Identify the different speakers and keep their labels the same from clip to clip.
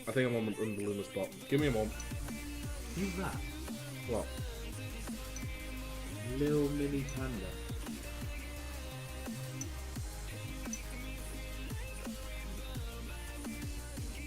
Speaker 1: I think I'm on the Lumus spot. Give me a moment.
Speaker 2: Who's that?
Speaker 1: What?
Speaker 2: Little mini panda.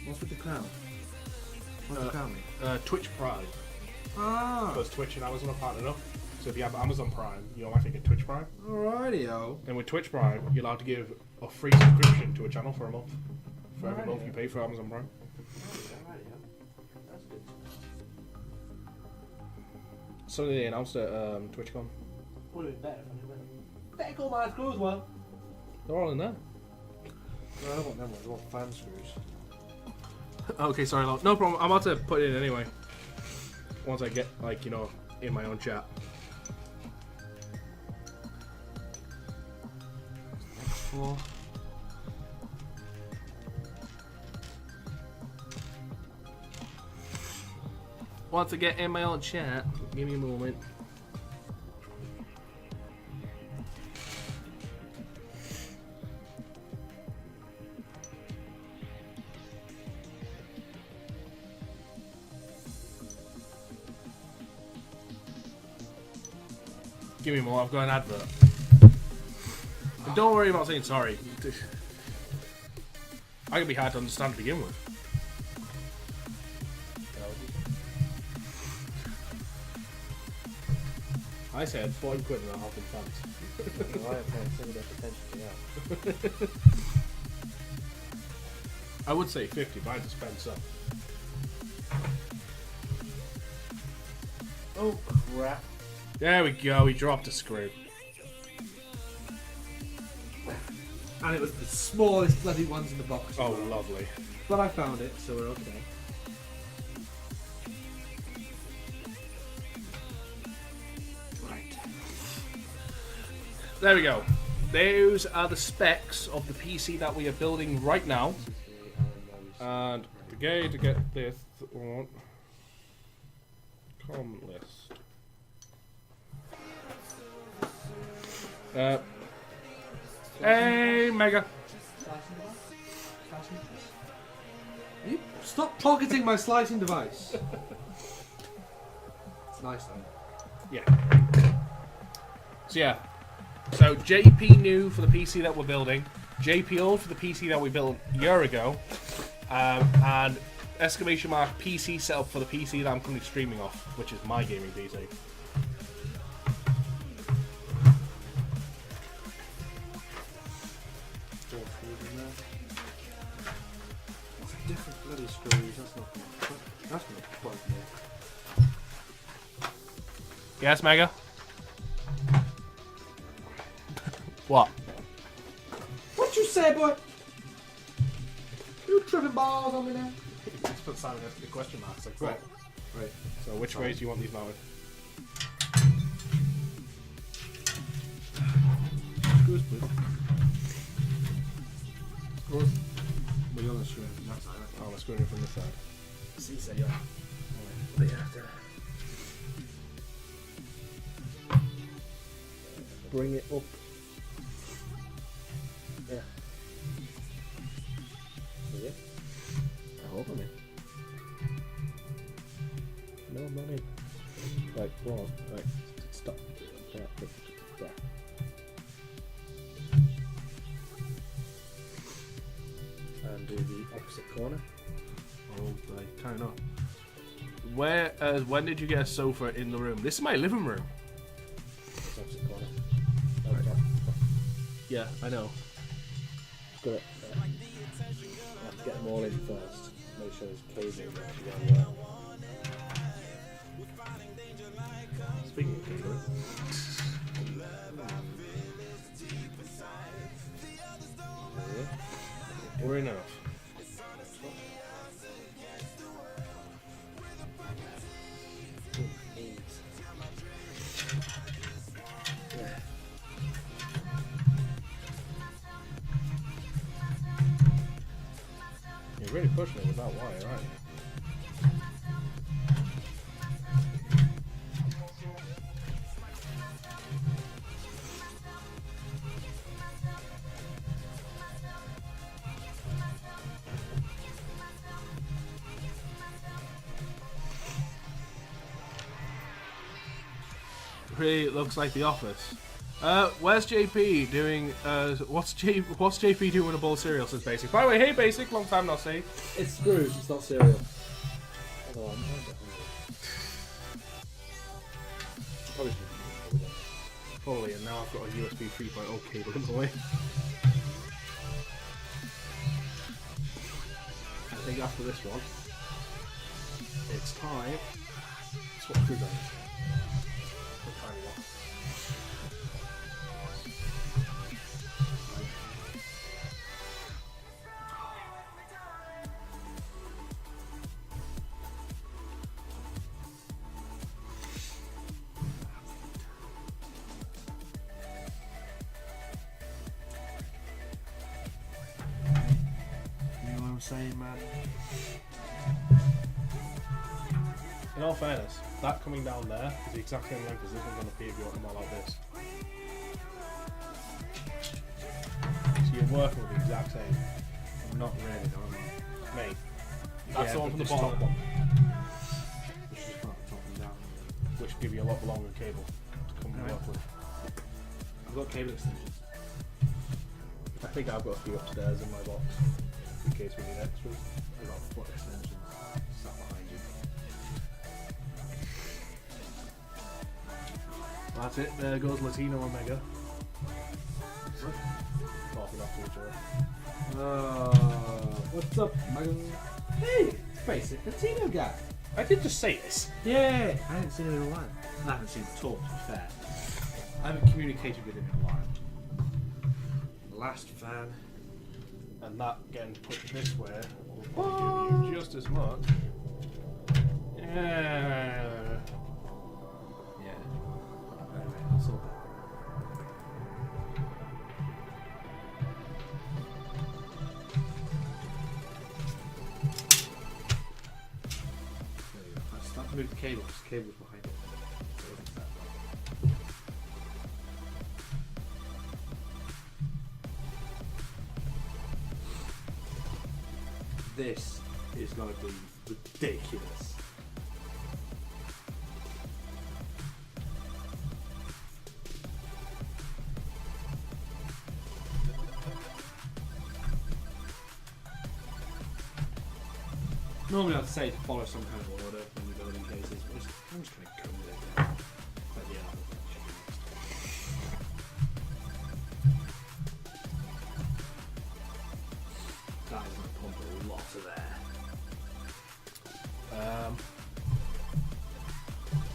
Speaker 2: What's with the crown? What's the crown mean?
Speaker 1: Twitch Prime.
Speaker 2: Ah!
Speaker 1: Because Twitch and Amazon are partnered up. So if you have Amazon Prime, you automatically get Twitch Prime.
Speaker 2: Alrighty-o.
Speaker 1: And with Twitch Prime, you're allowed to give a free subscription to a channel for a month. For every month you pay for Amazon Prime.
Speaker 2: That's good.
Speaker 1: So they announced at TwitchCon.
Speaker 2: Would have been better if I didn't. Better call my screws one.
Speaker 1: They're all in there.
Speaker 2: No, I don't want them ones. I want fan screws.
Speaker 1: Okay, sorry, no problem. I'm about to put it in anyway. Once I get, like, you know, in my own chat.
Speaker 2: Four.
Speaker 1: Once I get in my own chat, give me a moment. Give me more, I've got an advert. And don't worry about saying sorry. I can be hard to understand to begin with. I said 40 quid and a half in fans.
Speaker 2: I am paying similar potential to that.
Speaker 1: I would say 50, but I had to spend some.
Speaker 2: Oh crap.
Speaker 1: There we go, we dropped a screw.
Speaker 2: And it was the smallest bloody ones in the box.
Speaker 1: Oh, lovely.
Speaker 2: But I found it, so we're okay. Right.
Speaker 1: There we go. Those are the specs of the PC that we are building right now. And again, to get this on com list. Hey, Mega.
Speaker 2: You stop targeting my slicing device. It's nice though.
Speaker 1: Yeah. So yeah. So JP new for the PC that we're building. JP old for the PC that we built a year ago. And exclamation mark PC setup for the PC that I'm currently streaming off, which is my gaming PC.
Speaker 2: Different bloody screws. That's not quite
Speaker 1: Yes, Mega? What?
Speaker 2: What'd you say, boy? You tripping balls on me now?
Speaker 1: Just put Simon after the question marks. Like, right.
Speaker 2: Right.
Speaker 1: So which ways do you want these mounted?
Speaker 2: Screws, please. Screws. Well, you're not screwing from that side.
Speaker 1: Oh, I'm screwing it from this side.
Speaker 2: See, say yeah. But yeah, after.
Speaker 1: Bring it up.
Speaker 2: Yeah. Yeah. I hope I'm in.
Speaker 1: No, I'm not in. Right, go on. Right, stop. There.
Speaker 2: And do the opposite corner.
Speaker 1: Oh, right, turn up. When did you get a sofa in the room? This is my living room.
Speaker 2: Opposite corner.
Speaker 1: Right. Yeah, I know.
Speaker 2: Got it. I have to get them all in first. Make sure there's cabling actually on well.
Speaker 1: Speaking of cabling. We're enough. You're really pushing it with that wire, aren't you? pretty looks like the office. Where's JP doing? What's JP doing with a bowl of cereal since Basic? By the way, hey Basic, long time no see.
Speaker 2: It's screws, it's not cereal. Oh, I'm probably
Speaker 1: Probably, and now I've got a USB 3.0 cable in the way. I think after this one, it's time. Swap through those.
Speaker 2: saying, man.
Speaker 1: In all fairness, that coming down there is the exact same length as this one's going to be if you want them all like this. So you're working with the exact same.
Speaker 2: Not really, no.
Speaker 1: Mate.
Speaker 2: That's the one from the bottom.
Speaker 1: Top one,
Speaker 2: Which is not top and down.
Speaker 1: which will give you a lot longer cable to come and work with.
Speaker 2: I've got cable extensions.
Speaker 1: I think I've got a few upstairs in my box in case we need extras.
Speaker 2: I've got foot extensions sat behind you.
Speaker 1: That's it, there goes Latino Omega. Talking off to each other.
Speaker 2: What's up, Megan? Hey, it's basic Latino guy.
Speaker 1: I did just say this.
Speaker 2: Yeah, I haven't seen him in a while. I haven't seen him talk, to be fair. I haven't communicated with him in a while. Last fan.
Speaker 1: And that getting put this way will probably give you just as much. Yeah.
Speaker 2: Yeah. Anyway, I'll sort that. There you go. I start to move the cables. The cable's behind it. This is going to be ridiculous. Normally I'd say to follow some kind of order when you're building cases, but I'm just going to go with it. But yeah, that is going to pump a lot of air.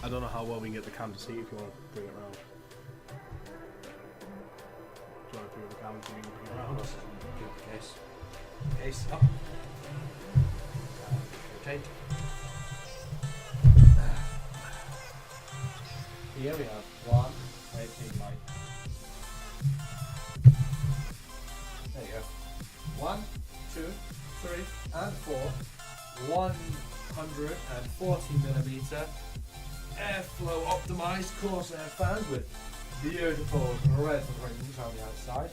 Speaker 1: I don't know how well we can get the cam to see if you want to bring it around. Do you want to bring the cam so we can bring it around?
Speaker 2: Give the case. Case up. Rotate. Here we have one. Wait, big light. There you go. 1, 2, 3, and 4. 140mm airflow optimized Corsair fans with beautiful red rings on the outside.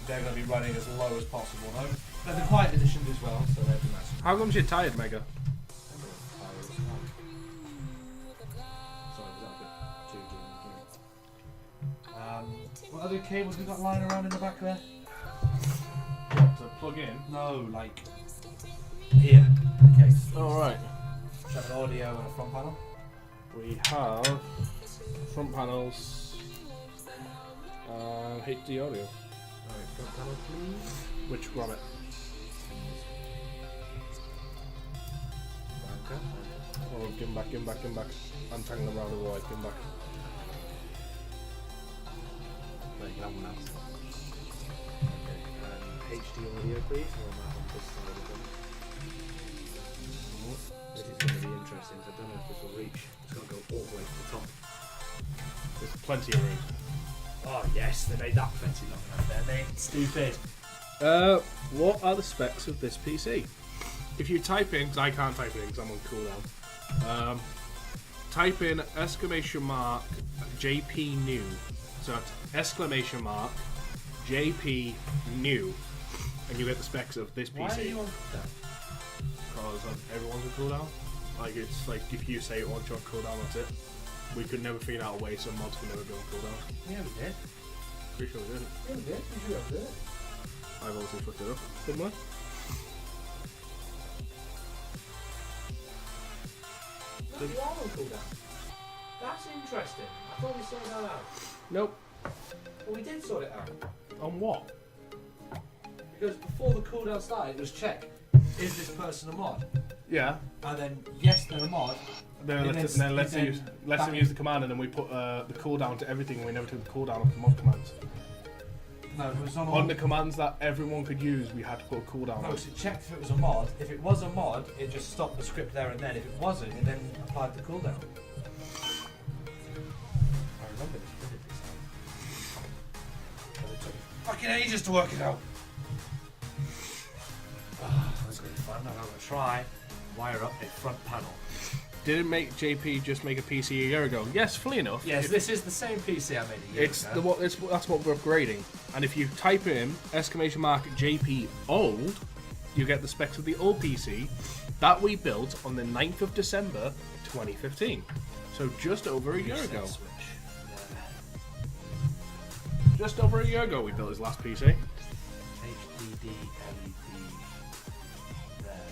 Speaker 2: They're going to be running as low as possible though. They're the quiet edition as well, so they'll be nice.
Speaker 1: How come you're tired, Mega?
Speaker 2: What other cables we got lying around in the back there?
Speaker 1: What, to plug in?
Speaker 2: No, like here. Okay.
Speaker 1: Alright.
Speaker 2: We have an audio and a front panel.
Speaker 1: We have front panels, HD audio.
Speaker 2: Alright, front panel please.
Speaker 1: Which grommet?
Speaker 2: Okay.
Speaker 1: Oh, give him back, give him back, give him back. I'm tagging them around the wide, give him back.
Speaker 2: There you can have one now. Okay, HD audio please. On this side of them. This is going to be interesting, so I don't know if this will reach. It's going to go all the way to the top.
Speaker 1: There's plenty of room.
Speaker 2: Oh yes, they made that plenty long right there, mate. Stupid.
Speaker 1: What are the specs of this PC? If you type in, because I can't type in because I'm on cooldown, type in exclamation mark JP new. So it's exclamation mark JP new, and you get the specs of this PC.
Speaker 2: Why are you on that?
Speaker 1: Because everyone's on cooldown. Like it's like if you say it once you're on cooldown, that's it. we could never figure out a way so mods could never go on cooldown.
Speaker 2: Yeah, we did.
Speaker 1: Pretty sure we didn't.
Speaker 2: Yeah, we did. You should have done it.
Speaker 1: I've obviously fucked it up, didn't I?
Speaker 2: No, you are on cooldown. That's interesting. I thought we sorted that out.
Speaker 1: Nope.
Speaker 2: Well, we did sort it out.
Speaker 1: On what?
Speaker 2: Because before the cooldown started, it was check. Is this person a mod?
Speaker 1: Yeah.
Speaker 2: And then, yes, they're a mod.
Speaker 1: Then
Speaker 2: And
Speaker 1: let's
Speaker 2: then-
Speaker 1: let's
Speaker 2: and
Speaker 1: use
Speaker 2: then
Speaker 1: let's
Speaker 2: back-
Speaker 1: use the command, and then we put the cooldown to everything, and we never took the cooldown off the mod commands.
Speaker 2: No, it was on
Speaker 1: On the commands that everyone could use, we had to put a cooldown
Speaker 2: No,
Speaker 1: on.
Speaker 2: so it checked if it was a mod. If it was a mod, it just stopped the script there and then. If it wasn't, it then applied the cooldown. I remember this vividly. But it took fucking ages to work it out. That's going to be fun. I'm going to try wire up a front panel.
Speaker 1: Didn't make JP just make a PC a year ago? Yes, fully enough.
Speaker 2: Yes, this is the same PC I made a year
Speaker 1: It's
Speaker 2: ago.
Speaker 1: that's what we're upgrading. And if you type in !JP old, you get the specs of the old PC that we built on the 9th of December 2015. So just over a year ago.
Speaker 2: Switch.
Speaker 1: Just over a year ago we built his last PC.
Speaker 2: HDD LED there.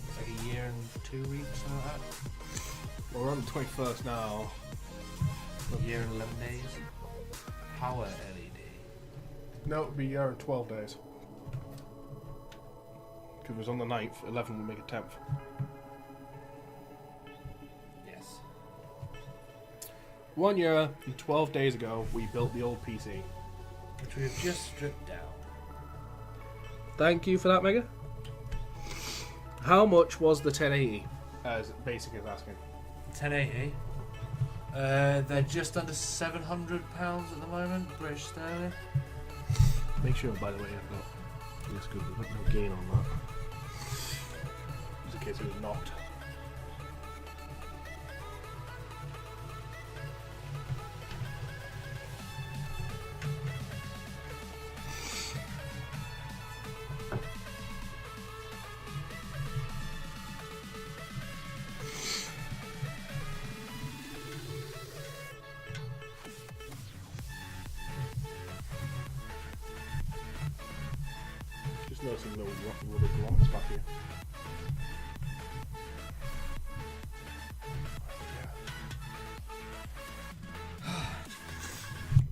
Speaker 2: It's like a year and 2 weeks, something like that.
Speaker 1: Well, we're on the 21st now.
Speaker 2: A year and 11 days. Power LED.
Speaker 1: No, it'll be a year and 12 days. Because it was on the 9th, 11 will make it 10th.
Speaker 2: Yes.
Speaker 1: 1 year and 12 days ago, we built the old PC.
Speaker 2: Which we have just stripped down.
Speaker 1: Thank you for that, Mega. How much was the 1080? As Basic is asking.
Speaker 2: 1080. They're just under £700 at the moment, British sterling.
Speaker 1: Make sure, by the way, I've got this good. We've got no gain on that. Just in case it was knocked. Just noticing little rubber gloms back here.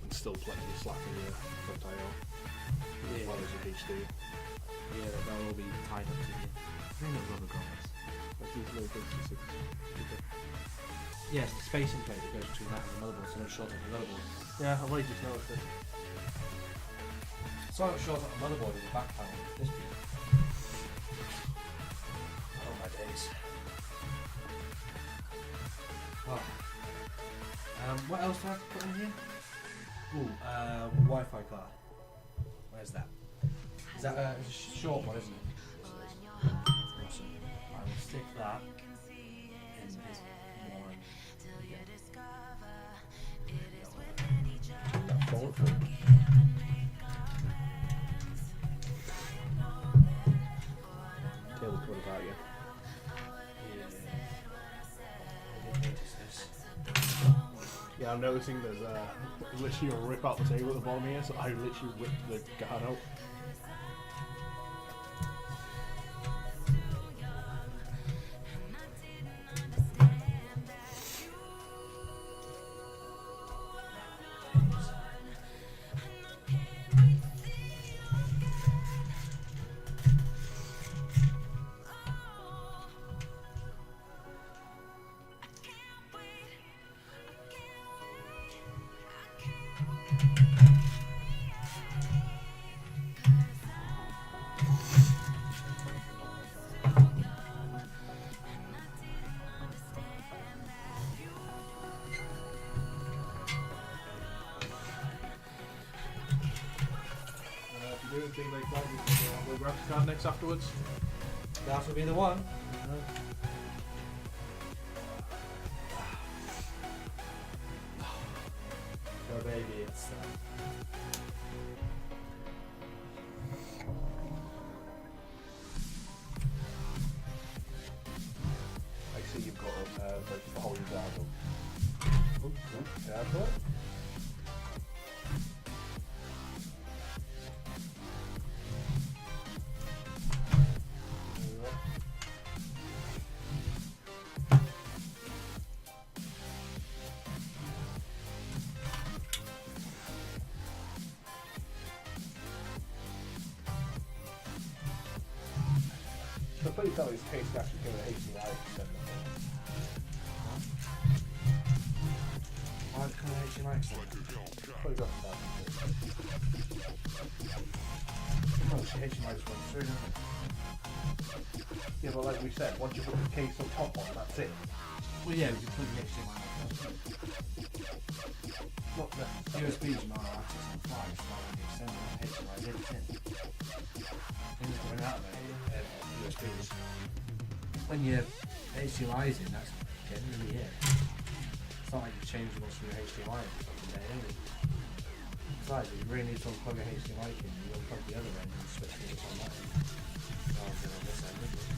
Speaker 1: And still plenty of slack in the front IO. As well as your HD.
Speaker 2: Yeah, that will be tied up to you. Three little rubber grommets.
Speaker 1: Like these little bits of six.
Speaker 2: Yes, the spacing plate that goes between that and the motherboard, so no short on the motherboard.
Speaker 1: Yeah, I've already just noticed it.
Speaker 2: So not short on the motherboard in the back panel. This piece. Oh my days. Oh. What else do I have to put in here? Ooh, Wi-Fi card. Where's that? Is that a short one, isn't it? Awesome. I will stick that in his one.
Speaker 1: That forward for it. Table covered about you. Yeah, I'm noticing there's literally a rip out the table at the bottom here, so I literally ripped the guard out. If you do anything like that, you can go on the graphics card next afterwards.
Speaker 2: That will be the one. No baby, it's
Speaker 1: I see you've got the volume down. please tell me this case actually came with HDMI.
Speaker 2: Why did it come with HDMI extender?
Speaker 1: What is that?
Speaker 2: No, HDMI just went through, didn't it?
Speaker 1: Yeah, but like we said, once you put the case on top on, that's it.
Speaker 2: Well, yeah, we can put the HDMI on.
Speaker 1: Not necessarily.
Speaker 2: USBs are not access on fly, it's not on the extender, HDMI is in. Things going out of it, USBs. When your HDMI is in, that's generally it. It's not like you're changing what's from your HDMI every fucking day, is it? Besides, if you really need to unplug a HDMI in, you unplug the other end and switch it on that end. Rather than on this end, isn't it?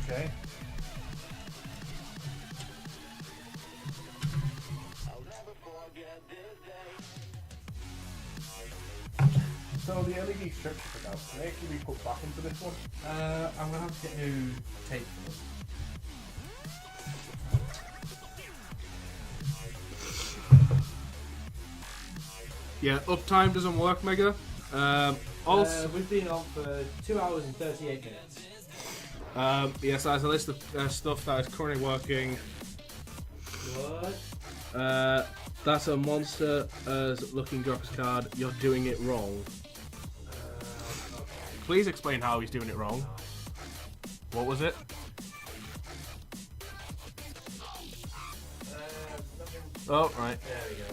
Speaker 1: Okay. So the LED strips you took out, can they actually be put back into this one?
Speaker 2: I'm going to have to get new tape for them.
Speaker 1: Yeah, uptime doesn't work, Mega. Also,
Speaker 2: We've been on for 2 hours and 38 minutes.
Speaker 1: yes, there's a list of stuff that is currently working.
Speaker 2: What?
Speaker 1: That's a monster looking graphics card. You're doing it wrong.
Speaker 2: Okay.
Speaker 1: Please explain how he's doing it wrong. What was it?
Speaker 2: Nothing.
Speaker 1: Oh, right.
Speaker 2: There we go,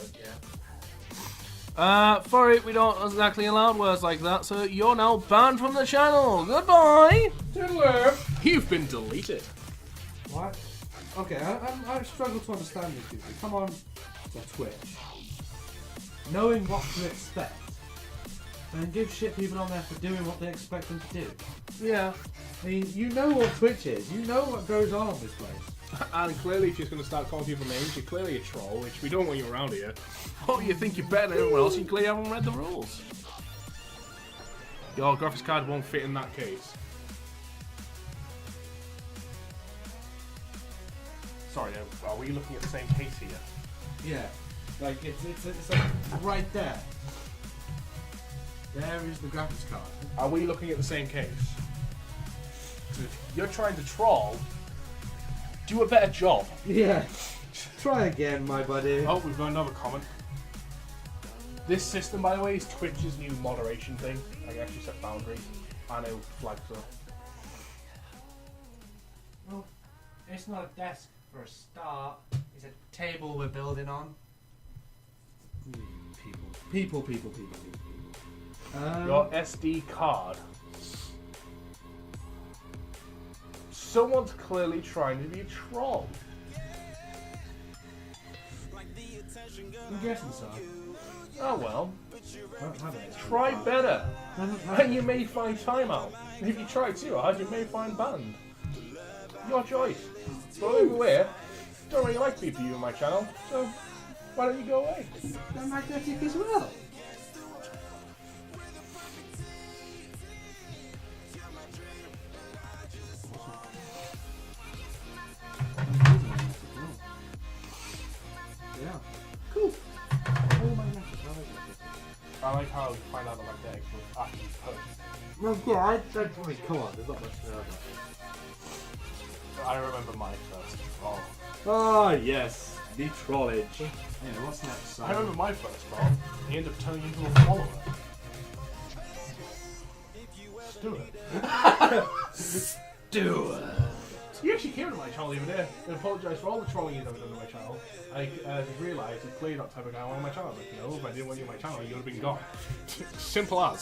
Speaker 2: yeah.
Speaker 1: Sorry, we don't exactly allow words like that, so you're now banned from the channel. Goodbye.
Speaker 2: Toodaloo.
Speaker 1: You've been deleted.
Speaker 2: What? Okay, I struggle to understand these people. Come on to Twitch, knowing what to expect, and give shit people on there for doing what they expect them to do.
Speaker 1: Yeah.
Speaker 2: I mean, you know what Twitch is. You know what goes on this place.
Speaker 1: And clearly, if she's going to start calling people names, you're clearly a troll, which we don't want you around here. Oh, you think you're better than everyone else? You clearly haven't read the rules. Your graphics card won't fit in that case. Sorry, are we looking at the same case here?
Speaker 2: Yeah, like it's like right there. There is the graphics card.
Speaker 1: Are we looking at the same case? 'Cause if you're trying to troll, do a better job.
Speaker 2: Yeah. Try again, my buddy.
Speaker 1: Oh, we've got another comment. This system, by the way, is Twitch's new moderation thing. I can actually set boundaries. I know flags up.
Speaker 2: Well, it's not a desk for a start. It's a table we're building on. People.
Speaker 1: Your SD card. Someone's clearly trying to be a troll.
Speaker 2: I'm guessing so.
Speaker 1: Oh well.
Speaker 2: I don't have it.
Speaker 1: Try better.
Speaker 2: I don't have
Speaker 1: And
Speaker 2: it.
Speaker 1: you may find timeout. If you try too hard, you may find banned. Your choice. But anyway, don't really like people in my channel, so why don't you go away?
Speaker 2: I'm magnetic as well. Yeah. Cool. All magnetic.
Speaker 1: I like how you find out the magnetic was actually pushed.
Speaker 2: Well, yeah, I mean, come on, there's not much to know about it.
Speaker 1: I remember my first troll.
Speaker 2: Ah, yes, the trollage. Yeah, what's next?
Speaker 1: I remember my first troll. He ended up turning into a follower. Do it. He actually came to my channel the other day and apologised for all the trolling he's ever done to my channel. I just realised he's clearly not the type of guy I want on my channel. I was like, no, if I didn't want you on my channel, you would have been gone. Simple as.